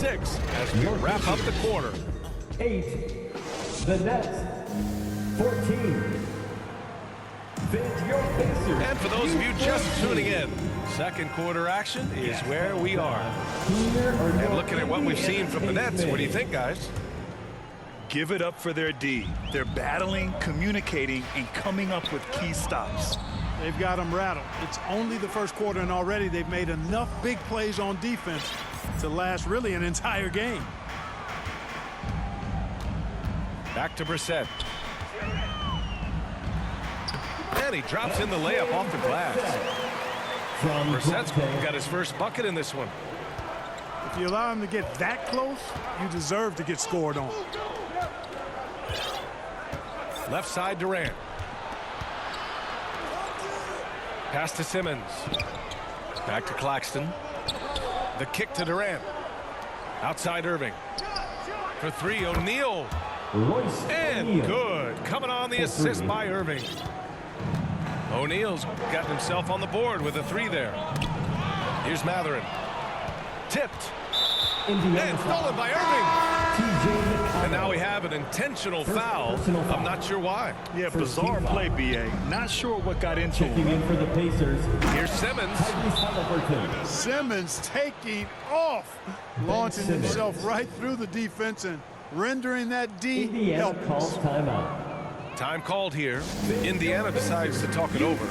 6 as we wrap up the quarter. 8. The Nets. 14. Your Pacers. And for those of you just tuning in, second quarter action is where we are. And looking at what we've seen from the Nets, what do you think, guys? Give it up for their D. They're battling, communicating, and coming up with key stops. They've got them rattled. It's only the first quarter, and already they've made enough big plays on defense to last really an entire game. Back to Brissett. And he drops in the layup off the glass. Brissett's got his first bucket in this one. If you allow him to get that close, you deserve to get scored on. Left side, Durant. Pass to Simmons. Back to Claxton. The kick to Durant. Outside Irving. For 3, O'Neal. And good. Coming on the assist by Irving. O'Neal's got himself on the board with a 3 there. Here's Mathurin. Tipped. And stolen by Irving. And now we have an intentional foul. I'm not sure why. Yeah, bizarre play, B.A. Not sure what got into him. In for the Pacers. Here's Simmons. Simmons taking off. Launching himself right through the defense and rendering that D helpless. Timeout. Time called here. Indiana decides to talk it over.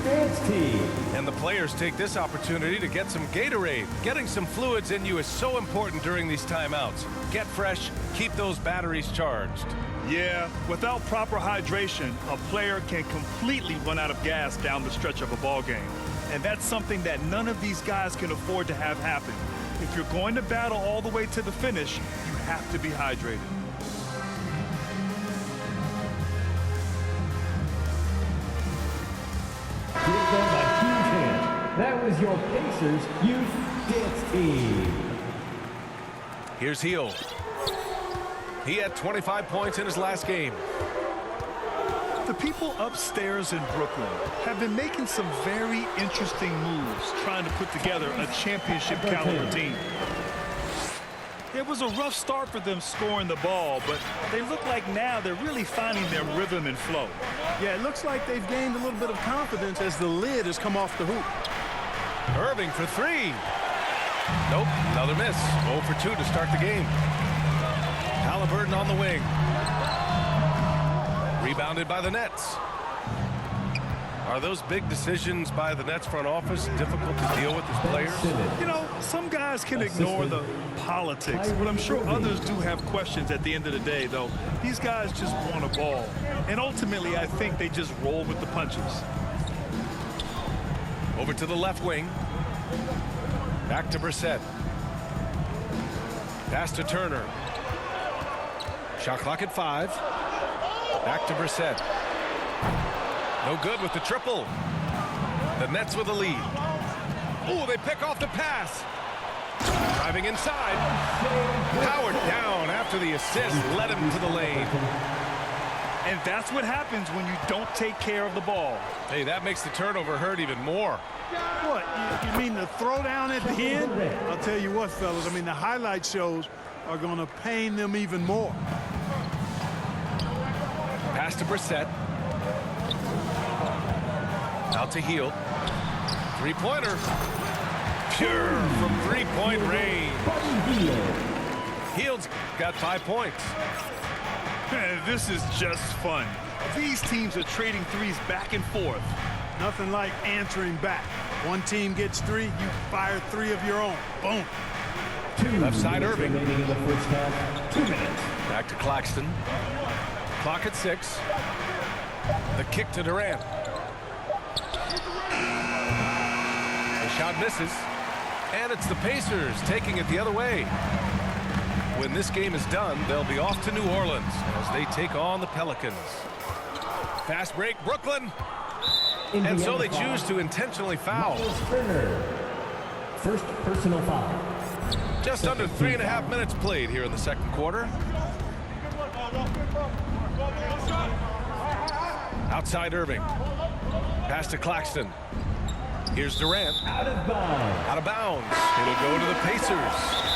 And the players take this opportunity to get some Gatorade. Getting some fluids in you is so important during these timeouts. Get fresh, keep those batteries charged. Yeah, without proper hydration, a player can completely run out of gas down the stretch of a ball game. And that's something that none of these guys can afford to have happen. If you're going to battle all the way to the finish, you have to be hydrated. That was your Pacers Youth Dance Team. Here's Hield. He had 25 points in his last game. The people upstairs in Brooklyn have been making some very interesting moves trying to put together a championship caliber team. It was a rough start for them scoring the ball, but they look like now they're really finding their rhythm and flow. Yeah, it looks like they've gained a little bit of confidence as the lid has come off the hoop. Irving for 3. Nope, another miss. 0 for 2 to start the game. Halliburton on the wing. Rebounded by the Nets. Are those big decisions by the Nets front office difficult to deal with as players? You know, some guys can ignore the politics, but I'm sure others do have questions at the end of the day, though. These guys just want a ball. And ultimately, I think they just roll with the punches. Over to the left wing. Back to Brissett. Pass to Turner. Shot clock at 5. Back to Brissett. No good with the triple. The Nets with the lead. Oh, they pick off the pass. Driving inside. Howard down after the assist led him to the lane. And that's what happens when you don't take care of the ball. Hey, that makes the turnover hurt even more. What, you mean the throwdown at the end? I'll tell you what, fellas, I mean, the highlight shows are going to pain them even more. Pass to Brissett. Out to Hield. 3-pointer. Pure from 3-point range. Hield's got 5 points. This is just fun. These teams are trading threes back and forth. Nothing like answering back. One team gets 3, you fire 3 of your own. Boom. Left side Irving. 2 minutes. Back to Claxton. Clock at 6. The kick to Durant. The shot misses. And it's the Pacers taking it the other way. When this game is done, they'll be off to New Orleans as they take on the Pelicans. Fast break, Brooklyn. And so they choose to intentionally foul. First personal foul. Just under 3.5 minutes played here in the second quarter. Outside Irving. Pass to Claxton. Here's Durant. Out of bounds. Out of bounds. It'll go to the Pacers.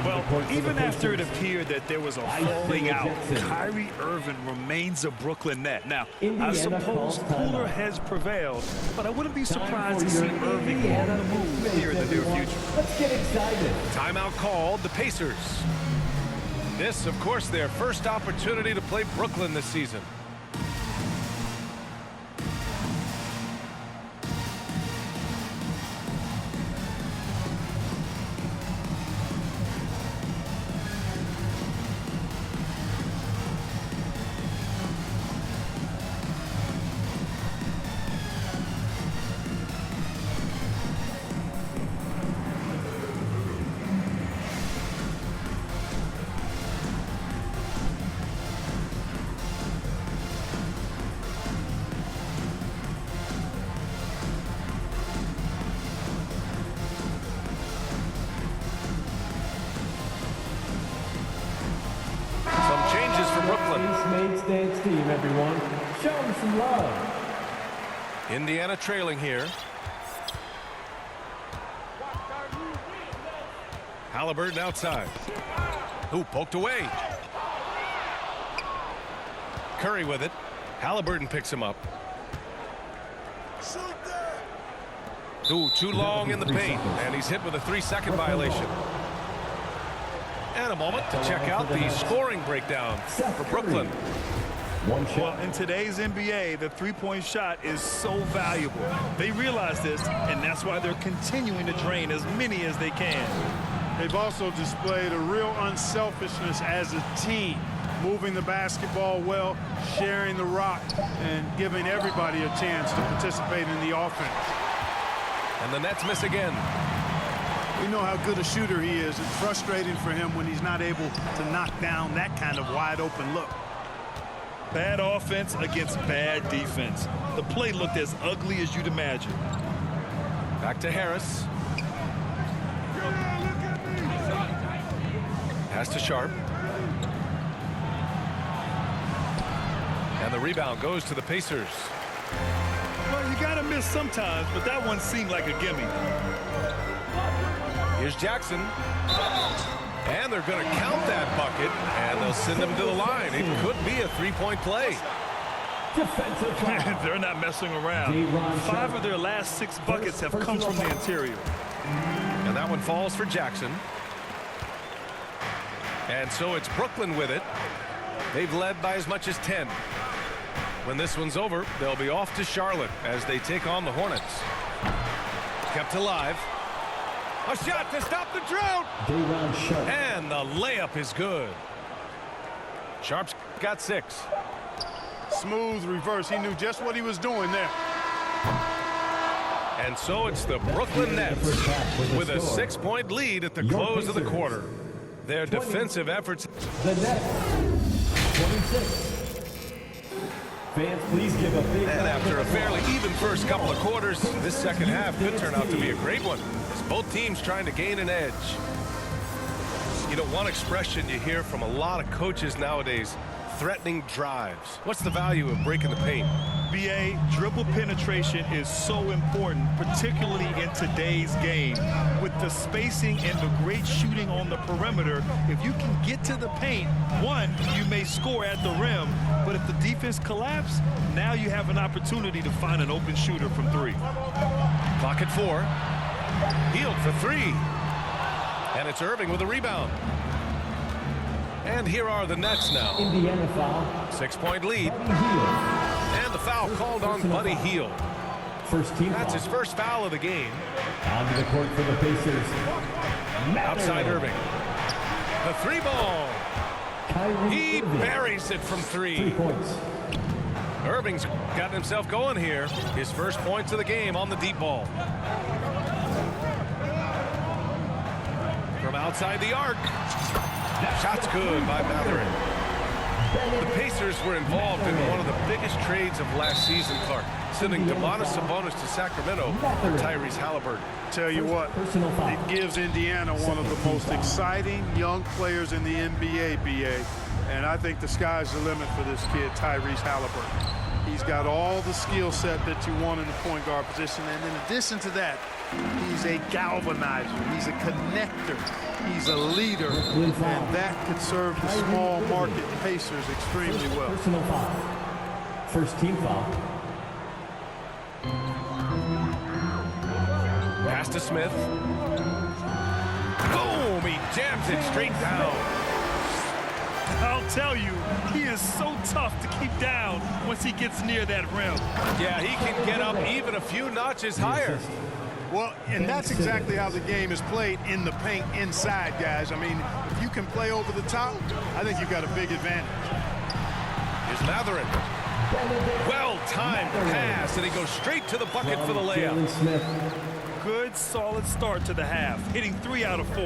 Well, even after it appeared that there was a falling out, Kyrie Irving remains a Brooklyn Net. Now, I suppose cooler heads prevailed, but I wouldn't be surprised to see Irving on the move here in the near future. Let's get excited. Timeout called, the Pacers. This, of course, their first opportunity to play Brooklyn this season. Dance team, everyone. Show them some love. Indiana trailing here. Halliburton outside. Ooh, poked away. Curry with it. Halliburton picks him up. Ooh, too long in the paint, and he's hit with a 3-second violation. And a moment to check out the scoring breakdown for Brooklyn. Well, in today's NBA, the three-point shot is so valuable. They realize this, and that's why they're continuing to drain as many as they can. They've also displayed a real unselfishness as a team, moving the basketball well, sharing the rock, and giving everybody a chance to participate in the offense. And the Nets miss again. We know how good a shooter he is. It's frustrating for him when he's not able to knock down that kind of wide-open look. Bad offense against bad defense. The play looked as ugly as you'd imagine. Back to Harris. Pass to Sharp. And the rebound goes to the Pacers. Well, you gotta miss sometimes, but that one seemed like a gimme. Here's Jackson. And they're going to count that bucket, and they'll send him to the line. It could be a three-point play. They're not messing around. 5 of their last 6 buckets have come from the interior. And that one falls for Jackson. And so it's Brooklyn with it. They've led by as much as 10. When this one's over, they'll be off to Charlotte as they take on the Hornets. Kept alive. A shot to stop the drought. And the layup is good. Sharp's got 6. Smooth reverse. He knew just what he was doing there. And so it's the Brooklyn Nets with a 6-point lead at the close of the quarter. Their defensive efforts. The Nets, 26. Fans, please give a big and after a fairly even first couple of quarters, this second half could turn out to be a great one, as both teams trying to gain an edge. You know, one expression you hear from a lot of coaches nowadays, threatening drives. What's the value of breaking the paint? BA, dribble penetration is so important, particularly in today's game. With the spacing and the great shooting on the perimeter, if you can get to the paint, one, you may score at the rim, but if the defense collapses, now you have an opportunity to find an open shooter from 3. Clock at 4. Hield for 3. And it's Irving with a rebound. And here are the Nets now. Indiana foul. 6-point lead. And the foul called on Buddy Hield. First team That's foul. his first foul of the game. Onto the court for the Pacers. Outside Irving. The 3-ball. Kyrie He Irving. buries it from 3 3. points. Irving's gotten himself going here. His first points of the game on the deep ball. From outside the arc. Shot's good by Mathurin. The Pacers were involved in one of the biggest trades of last season, Clark, sending Domantas Sabonis to Sacramento for Tyrese Halliburton. Tell you what, it gives Indiana one of the most exciting young players in the NBA, BA. And I think the sky's the limit for this kid, Tyrese Halliburton. He's got all the skill set that you want in the point guard position. And in addition to that, he's a galvanizer. He's a connector. He's a leader. And that could serve the small market Pacers extremely well. Personal foul. First team foul. Pass to Smith. Boom! He jams it straight down. I'll tell you, he is so tough to keep down once he gets near that rim. Yeah, he can get up even a few notches higher. Well, and that's exactly how the game is played in the paint inside, guys. I mean, if you can play over the top, I think you've got a big advantage. Here's Matherin. Well-timed pass, and he goes straight to the bucket for the layup. Jalen Smith. Good, solid start to the half, hitting 3 out of 4.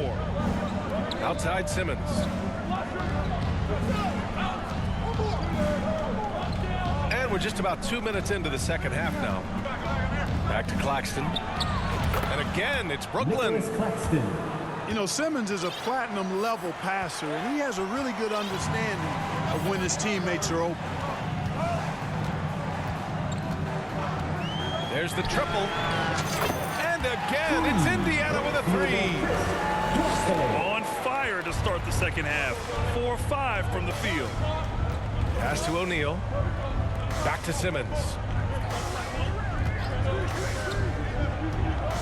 Outside Simmons. And we're just about 2 minutes into the second half now. Back to Claxton. And again, it's Brooklyn. Nicholas Claxton. You know, Simmons is a platinum-level passer, and he has a really good understanding of when his teammates are open. There's the triple. And again, it's Indiana with a 3. On fire to start the second half. 4-5 from the field. Pass to O'Neal. Back to Simmons.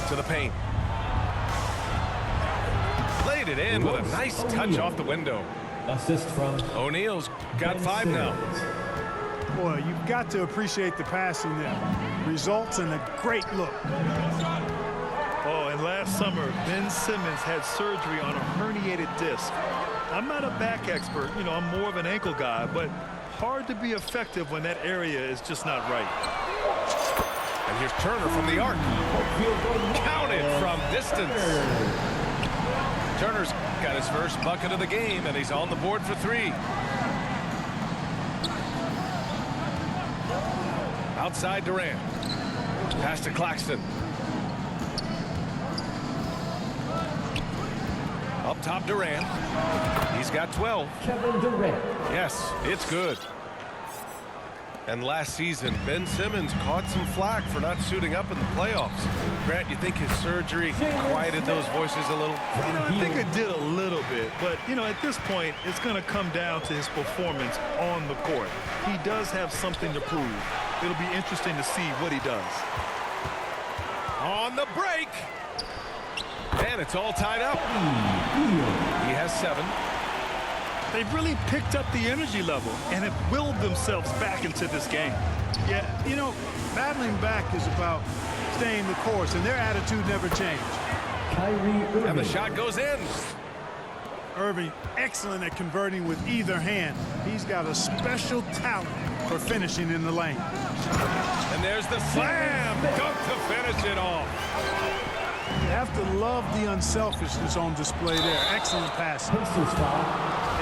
To the paint. Played it in with a nice touch off the window. Assist from O'Neal's got 5 now. Boy, you've got to appreciate the passing there. Results in a great look. Oh, and last summer, Ben Simmons had surgery on a herniated disc. I'm not a back expert, you know, I'm more of an ankle guy, but hard to be effective when that area is just not right. And here's Turner from the arc. Counted from distance. Turner's got his first bucket of the game, and he's on the board for 3. Outside Durant. Pass to Claxton. Up top Durant. He's got 12. Kevin Durant. Yes, it's good. And last season, Ben Simmons caught some flack for not suiting up in the playoffs. Grant, you think his surgery quieted those voices a little? You know, I think it did a little bit, but, you know, at this point, it's going to come down to his performance on the court. He does have something to prove. It'll be interesting to see what he does. On the break. And it's all tied up. He has 7. They've really picked up the energy level and have willed themselves back into this game. Yeah, you know, battling back is about staying the course, and their attitude never changed. Kyrie Irving. And the shot goes in. Irving, excellent at converting with either hand. He's got a special talent for finishing in the lane. And there's the slam dunk to finish it off. You have to love the unselfishness on display there. Excellent pass. Pacers foul.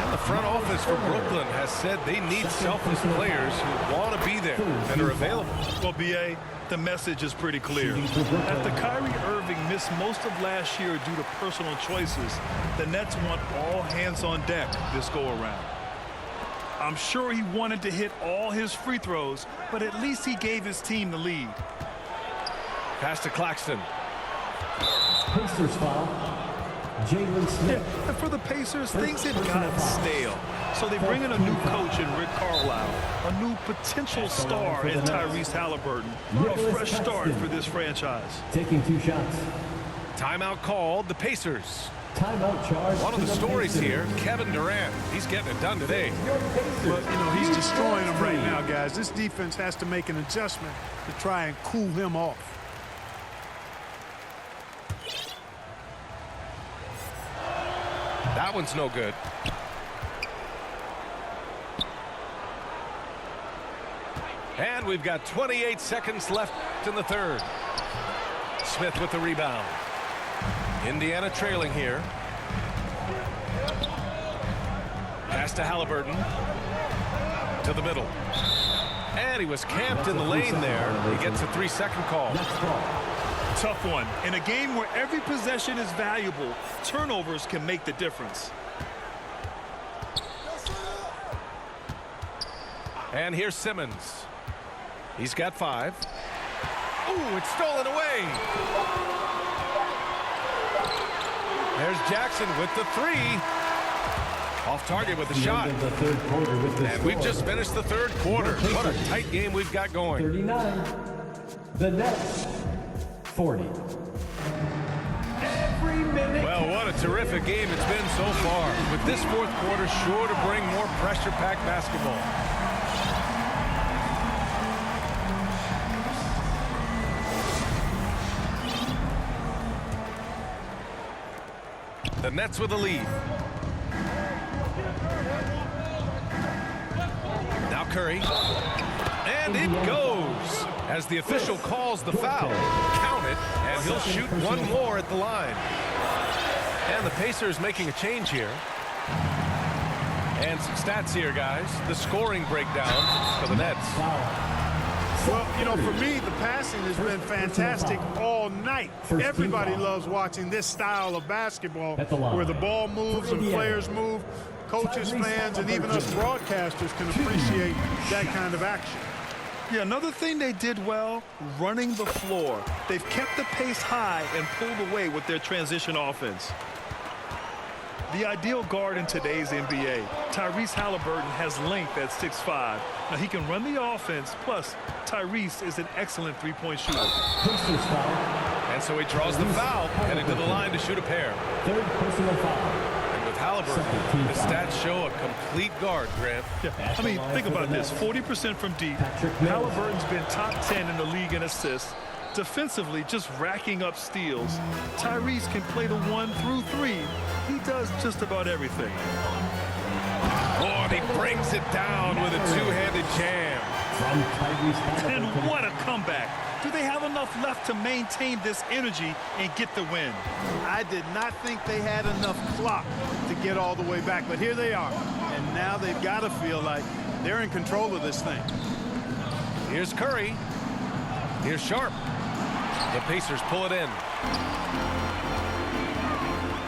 And the front office for Brooklyn has said they need selfless players who want to be there and are available. Well, B.A., the message is pretty clear. After Kyrie Irving missed most of last year due to personal choices, the Nets want all hands on deck this go-around. I'm sure he wanted to hit all his free throws, but at least he gave his team the lead. Pass to Claxton. Pacers foul. Jalen Smith. Yeah, and for the Pacers, things had gotten stale. So they bring in a new coach in Rick Carlisle, a new potential star in Tyrese Halliburton, a fresh start for this franchise. Taking 2 shots. Timeout called. The Pacers. Timeout charge. One of the stories here, Kevin Durant. He's getting it done today. But, you know, he's destroying them right now, guys. This defense has to make an adjustment to try and cool him off. That one's no good. And we've got 28 seconds left in the third. Smith with the rebound. Indiana trailing here. Pass to Halliburton. To the middle. And he was camped in the lane there. He gets a 3-second call. Tough one. In a game where every possession is valuable, turnovers can make the difference. And here's Simmons. He's got 5. Ooh, it's stolen away. There's Jackson with the 3. Off target with the shot. The third quarter with the And we've just finished the third quarter. What a tight game we've got going. 39. The Nets 40. Every minute. Well, what a terrific game it's been so far. With this fourth quarter sure to bring more pressure-packed basketball. The Nets with the lead. Now Curry. And it goes. As the official calls the foul. Count it, and he'll shoot one more at the line. And the Pacers making a change here. And some stats here, guys. The scoring breakdown for the Nets. Well, you know, for me, the passing has been fantastic all night. Everybody loves watching this style of basketball where the ball moves and players move. Coaches, fans, and even us broadcasters can appreciate that kind of action. Yeah, another thing they did well, running the floor. They've kept the pace high and pulled away with their transition offense. The ideal guard in today's NBA, Tyrese Halliburton, has length at 6'5". Now, he can run the offense, plus Tyrese is an excellent three-point shooter. And so he draws the foul, heading to the line to shoot a pair. Third personal foul. And with Halliburton, the stats show a complete guard, Grant. Yeah, I mean, think about this. 40% from deep. Halliburton's been top 10 in the league in assists. Defensively, just racking up steals. Tyrese can play the 1 through 3. He does just about everything. Oh, and he brings it down with a two-handed jam. And what a comeback. Do they have enough left to maintain this energy and get the win? I did not think they had enough clock to get all the way back, but here they are. And now they've got to feel like they're in control of this thing. Here's Curry. Here's Sharp. The Pacers pull it in.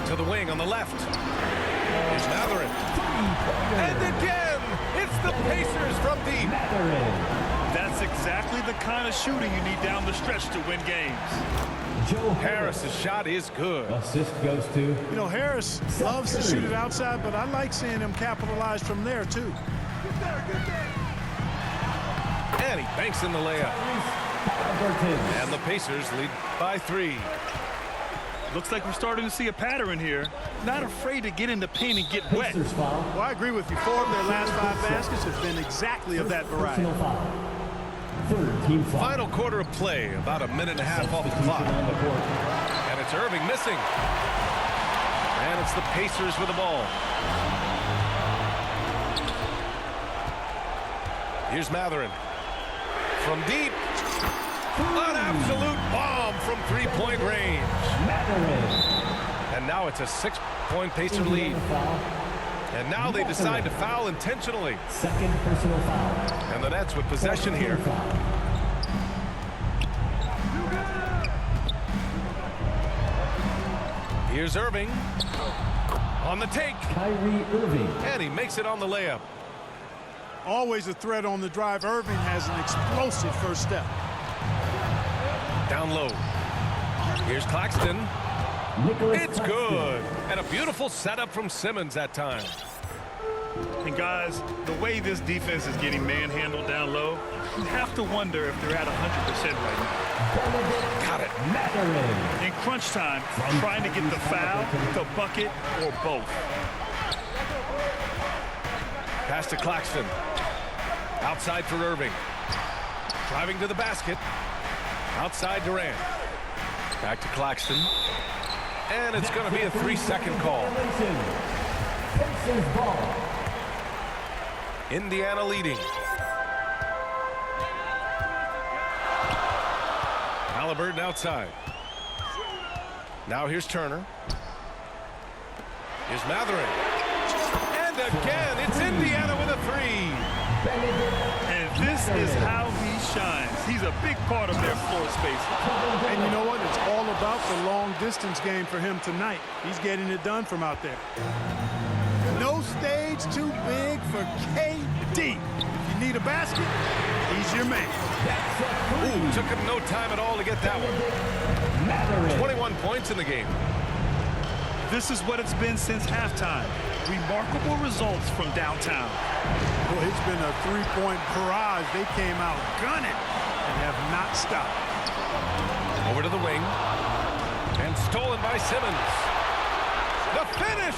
To the wing on the left. Here's Mathurin. And again, it's the Pacers from deep. That's exactly the kind of shooting you need down the stretch to win games. Harris's shot is good. Assist goes to. You know, Harris loves to shoot it outside, but I like seeing him capitalize from there, too. And he banks in the layup. And the Pacers lead by 3. Looks like we're starting to see a pattern here. Not afraid to get in the paint and get wet. Well, I agree with you. 4 of their last 5 baskets have been exactly of that variety. Final quarter of play, about a minute and a half off the clock. And it's Irving missing. And it's the Pacers with the ball. Here's Mathurin. From deep. An absolute bomb from three-point range. And now it's a 6-point Pacer lead. And now they decide to foul intentionally. Second personal foul. And the Nets with possession here. Here's Irving. On the take. Kyrie Irving. And he makes it on the layup. Always a threat on the drive. Irving has an explosive first step. Down low. Here's Claxton. It's good. And a beautiful setup from Simmons that time. And guys, the way this defense is getting manhandled down low, you have to wonder if they're at 100% right now. Got it. In crunch time, trying to get the foul, the bucket, or both. Pass to Claxton. Outside for Irving. Driving to the basket. Outside Durant. Back to Claxton. And it's going to be a 3-second call. Indiana leading. Halliburton outside. Now here's Turner. Here's Mathurin. And again, it's Indiana with a 3. And this is how he shines. He's a big part of their floor space. And you know what? It's all about the long-distance game for him tonight. He's getting it done from out there. No stage too big for KD. If you need a basket, he's He's your man. Ooh, took him no time at all to get that one. 21 points in the game. This is what it's been since halftime. Remarkable results from downtown. Well, it's been a three-point barrage. They came out gunning and have not stopped. Over to the wing. And stolen by Simmons. The finish!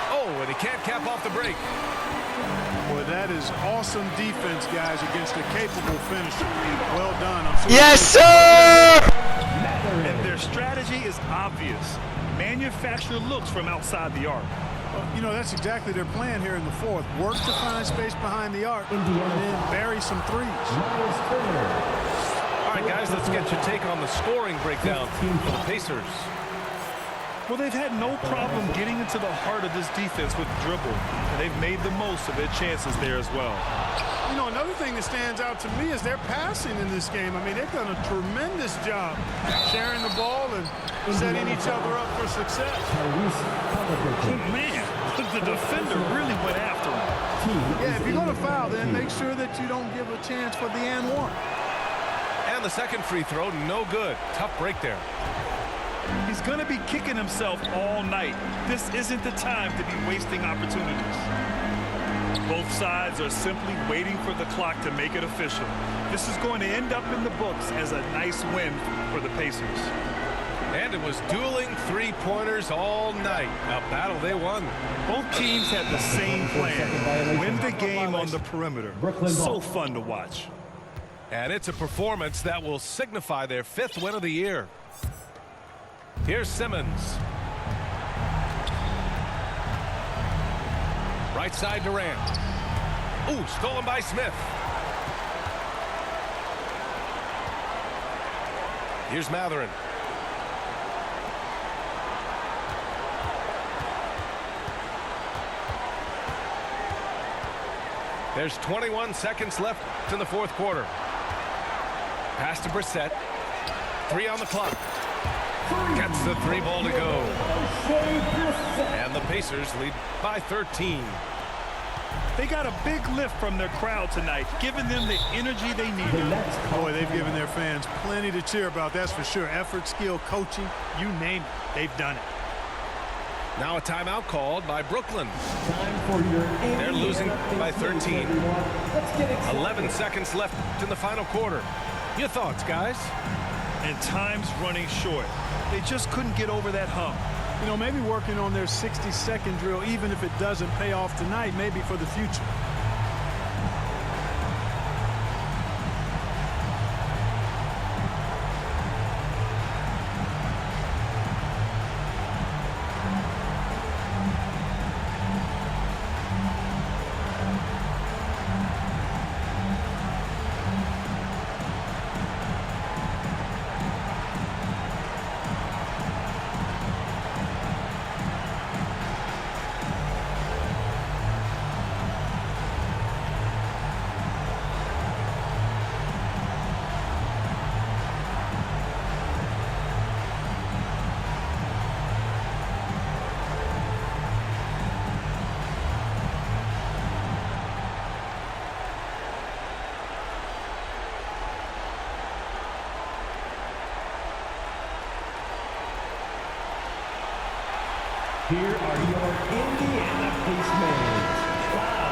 Oh, and he can't cap off the break. Boy, that is awesome defense, guys, against a capable finisher. Well done. I'm sure Yes, sir! And their strategy is obvious. Manufacture looks from outside the arc. you know, that's exactly their plan here in the fourth. Work to find space behind the arc and then bury some threes. All right, guys, let's get your take on the scoring breakdown for the Pacers. Well, they've had no problem getting into the heart of this defense with dribble, and they've made the most of their chances there as well. You know, another thing that stands out to me is their passing in this game. I mean, they've done a tremendous job sharing the ball and setting each other up for success. Man, the defender really went after him. Yeah, if you're going to foul, then make sure that you don't give a chance for the and one. And the second free throw, no good. Tough break there. He's going to be kicking himself all night. This isn't the time to be wasting opportunities. Both sides are simply waiting for the clock to make it official. This is going to end up in the books as a nice win for the Pacers. And it was dueling three-pointers all night. A battle they won. Both teams had the same plan. Win the game on the perimeter. So fun to watch. And it's a performance that will signify their 5th win of the year. Here's Simmons. Right side Durant. Ooh, stolen by Smith. Here's Mathurin. There's 21 seconds left in the fourth quarter. Pass to Brissett. 3 on the clock. Gets the 3 ball to go. And the Pacers lead by 13. They got a big lift from their crowd tonight, giving them the energy they needed. Boy, they've given their fans plenty to cheer about, that's for sure. Effort, skill, coaching, you name it, they've done it. Now a timeout called by Brooklyn. They're losing by 13. 11 seconds left in the final quarter. Your thoughts, guys? And time's running short. They just couldn't get over that hump. You know, maybe working on their 60-second drill, even if it doesn't pay off tonight, maybe for the future. Here are your Indiana Pacers. Wow.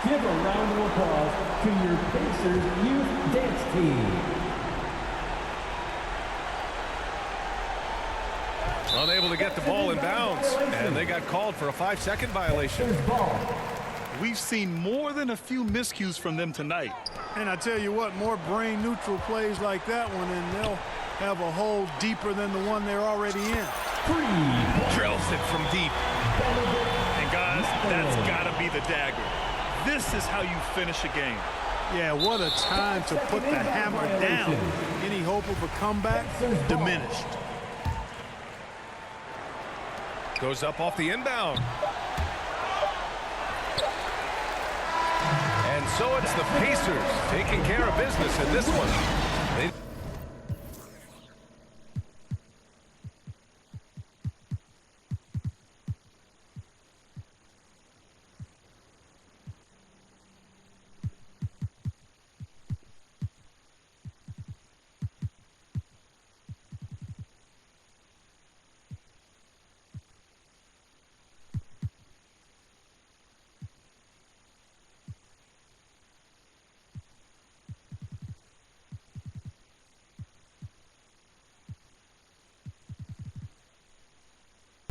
Give a round of applause to your Pacers youth dance team. Unable to get the ball in bounds, and they got called for a 5-second violation. We've seen more than a few miscues from them tonight. And I tell you what, more brain-neutral plays like that one, and they'll have a hole deeper than the one they're already in. Drills it from deep. And guys, that's got to be the dagger. This is how you finish a game. Yeah, what a time to put the hammer down. Any hope of a comeback? Diminished. Goes up off the inbound. And so it's the Pacers taking care of business in this one.